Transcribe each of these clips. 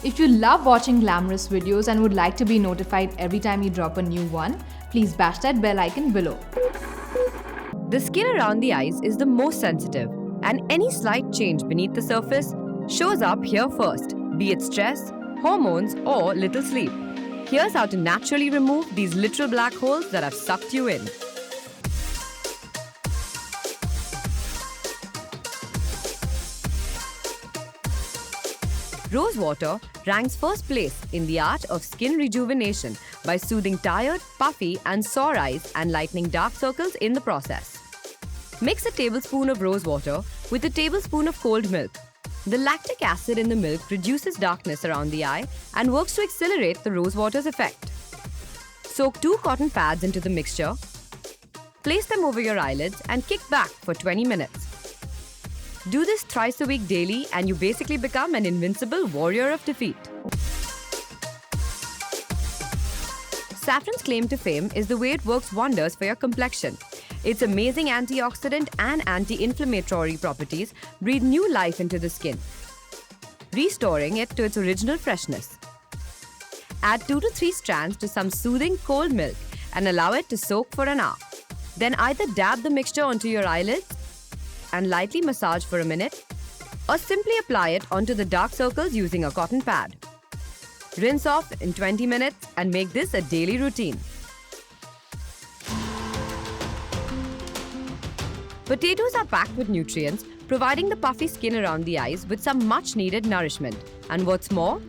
If you love watching glamorous videos and would like to be notified every time you drop a new one, please bash that bell icon below. The skin around the eyes is the most sensitive, and any slight change beneath the surface shows up here first, be it stress, hormones, or little sleep. Here's how to naturally remove these literal black holes that have sucked you in. Rose water ranks first place in the art of skin rejuvenation by soothing tired, puffy, and sore eyes and lightening dark circles in the process. Mix a tablespoon of rose water with a tablespoon of cold milk. The lactic acid in the milk reduces darkness around the eye and works to accelerate the rose water's effect. Soak 2 cotton pads into the mixture. Place them over your eyelids and kick back for 20 minutes. Do this thrice a week daily and you basically become an invincible warrior of defeat. Saffron's claim to fame is the way it works wonders for your complexion. Its amazing antioxidant and anti-inflammatory properties breathe new life into the skin, restoring it to its original freshness. Add 2 to 3 strands to some soothing cold milk and allow it to soak for an hour. Then either dab the mixture onto your eyelids and lightly massage for a minute, or simply apply it onto the dark circles using a cotton pad. Rinse off in 20 minutes and make this a daily routine. Potatoes are packed with nutrients, providing the puffy skin around the eyes with some much-needed nourishment. And what's more,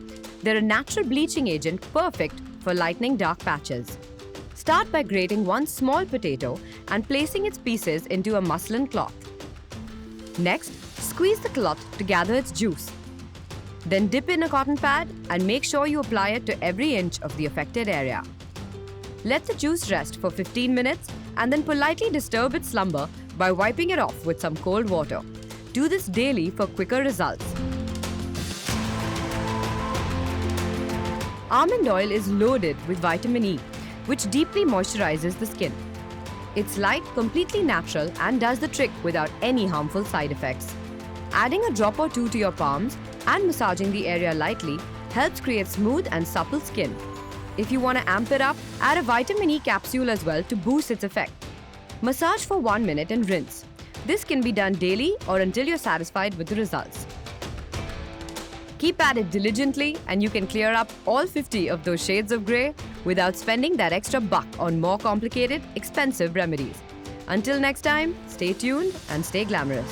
they're a natural bleaching agent perfect for lightening dark patches. Start by grating 1 small potato and placing its pieces into a muslin cloth. Next, squeeze the cloth to gather its juice. Then dip in a cotton pad and make sure you apply it to every inch of the affected area. Let the juice rest for 15 minutes and then politely disturb its slumber by wiping it off with some cold water. Do this daily for quicker results. Almond oil is loaded with vitamin E, which deeply moisturizes the skin. It's light, completely natural, and does the trick without any harmful side effects. Adding a drop or 2 to your palms and massaging the area lightly helps create smooth and supple skin. If you want to amp it up, add a vitamin E capsule as well to boost its effect. Massage for 1 minute and rinse. This can be done daily or until you're satisfied with the results. Keep at it diligently and you can clear up all 50 of those shades of grey without spending that extra buck on more complicated, expensive remedies. Until next time, stay tuned and stay glamorous.